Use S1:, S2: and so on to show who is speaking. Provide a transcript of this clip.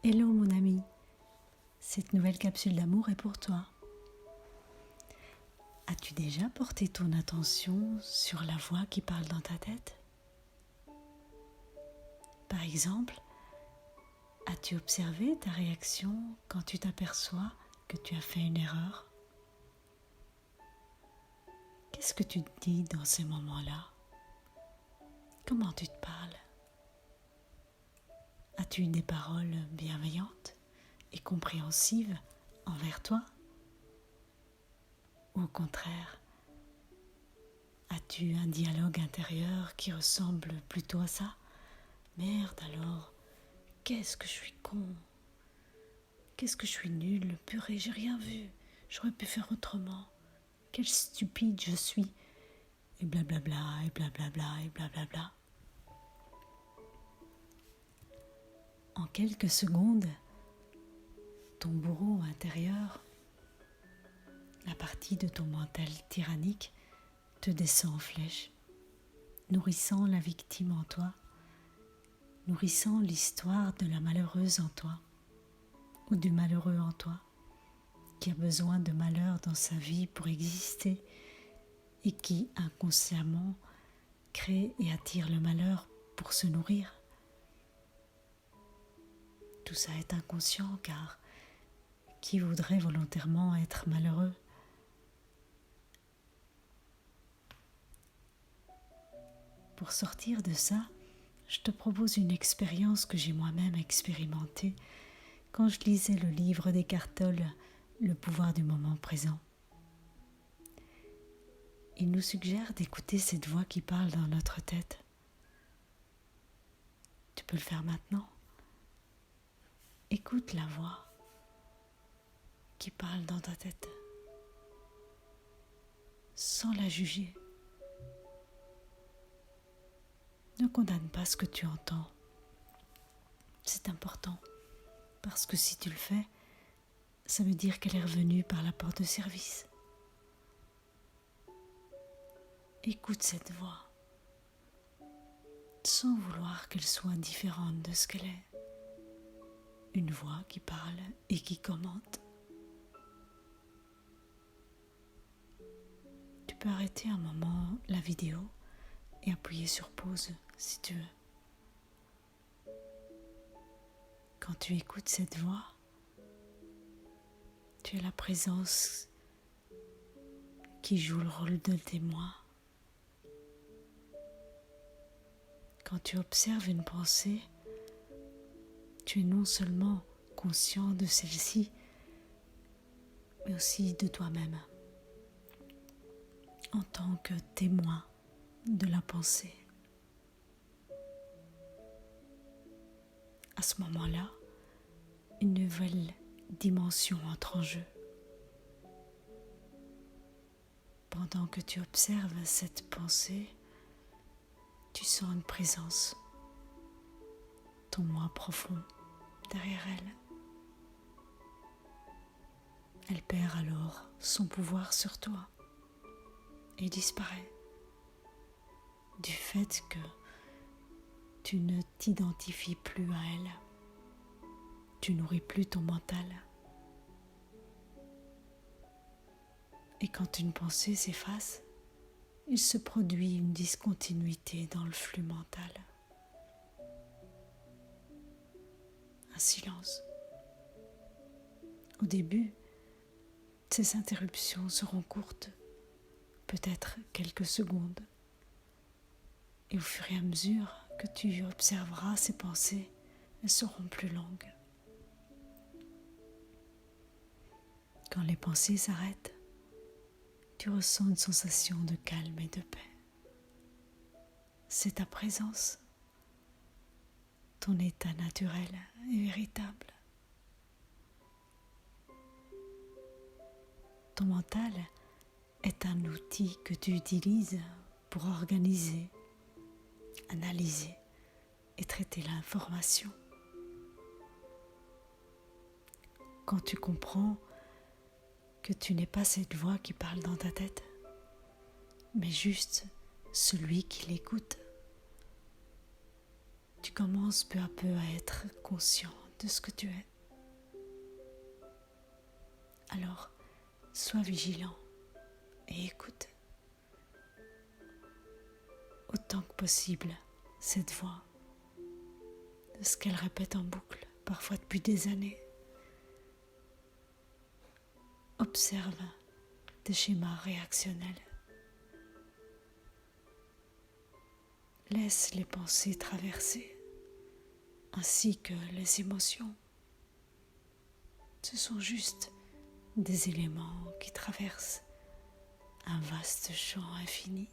S1: Hello mon ami, cette nouvelle capsule d'amour est pour toi. As-tu déjà porté ton attention sur la voix qui parle dans ta tête ? Par exemple, as-tu observé ta réaction quand tu t'aperçois que tu as fait une erreur ? Qu'est-ce que tu te dis dans ces moments-là ? Comment tu te parles ? As-tu des paroles bienveillantes et compréhensives envers toi ? Ou au contraire, as-tu un dialogue intérieur qui ressemble plutôt à ça ? Merde alors, qu'est-ce que je suis con ? Qu'est-ce que je suis nulle ? Purée, j'ai rien vu. J'aurais pu faire autrement. Quelle stupide je suis. Et blablabla, et blablabla, et blablabla. En quelques secondes, ton bourreau intérieur, la partie de ton mental tyrannique, te descend en flèche, nourrissant la victime en toi, nourrissant l'histoire de la malheureuse en toi, ou du malheureux en toi, qui a besoin de malheur dans sa vie pour exister et qui inconsciemment crée et attire le malheur pour se nourrir. Tout ça est inconscient car qui voudrait volontairement être malheureux ? Pour sortir de ça, je te propose une expérience que j'ai moi-même expérimentée quand je lisais le livre d'Eckhart Tolle, Le pouvoir du moment présent. Il nous suggère d'écouter cette voix qui parle dans notre tête. Tu peux le faire maintenant. Écoute la voix qui parle dans ta tête, sans la juger. Ne condamne pas ce que tu entends. C'est important, parce que si tu le fais, ça veut dire qu'elle est revenue par la porte de service. Écoute cette voix, sans vouloir qu'elle soit différente de ce qu'elle est. Une voix qui parle et qui commente. Tu peux arrêter un moment la vidéo et appuyer sur pause si tu veux. Quand tu écoutes cette voix, tu as la présence qui joue le rôle de témoin. Quand tu observes une pensée, tu es non seulement conscient de celle-ci, mais aussi de toi-même, en tant que témoin de la pensée. À ce moment-là, une nouvelle dimension entre en jeu. Pendant que tu observes cette pensée, tu sens une présence, ton moi profond, derrière elle. Elle perd alors son pouvoir sur toi et disparaît du fait que tu ne t'identifies plus à elle. Tu nourris plus ton mental. Et quand une pensée s'efface, il se produit une discontinuité dans le flux mental. Un silence. Au début, ces interruptions seront courtes, peut-être quelques secondes. Et au fur et à mesure que tu observeras ces pensées, elles seront plus longues. Quand les pensées s'arrêtent, tu ressens une sensation de calme et de paix. C'est ta présence, ton état naturel et véritable. Ton mental est un outil que tu utilises pour organiser, analyser et traiter l'information. Quand tu comprends que tu n'es pas cette voix qui parle dans ta tête, mais juste celui qui l'écoute, tu commences peu à peu à être consciente de ce que tu es. Alors, sois vigilant et écoute autant que possible cette voix, de ce qu'elle répète en boucle, parfois depuis des années. Observe des schémas réactionnels. Laisse les pensées traverser, ainsi que les émotions. Ce sont juste des éléments qui traversent un vaste champ infini.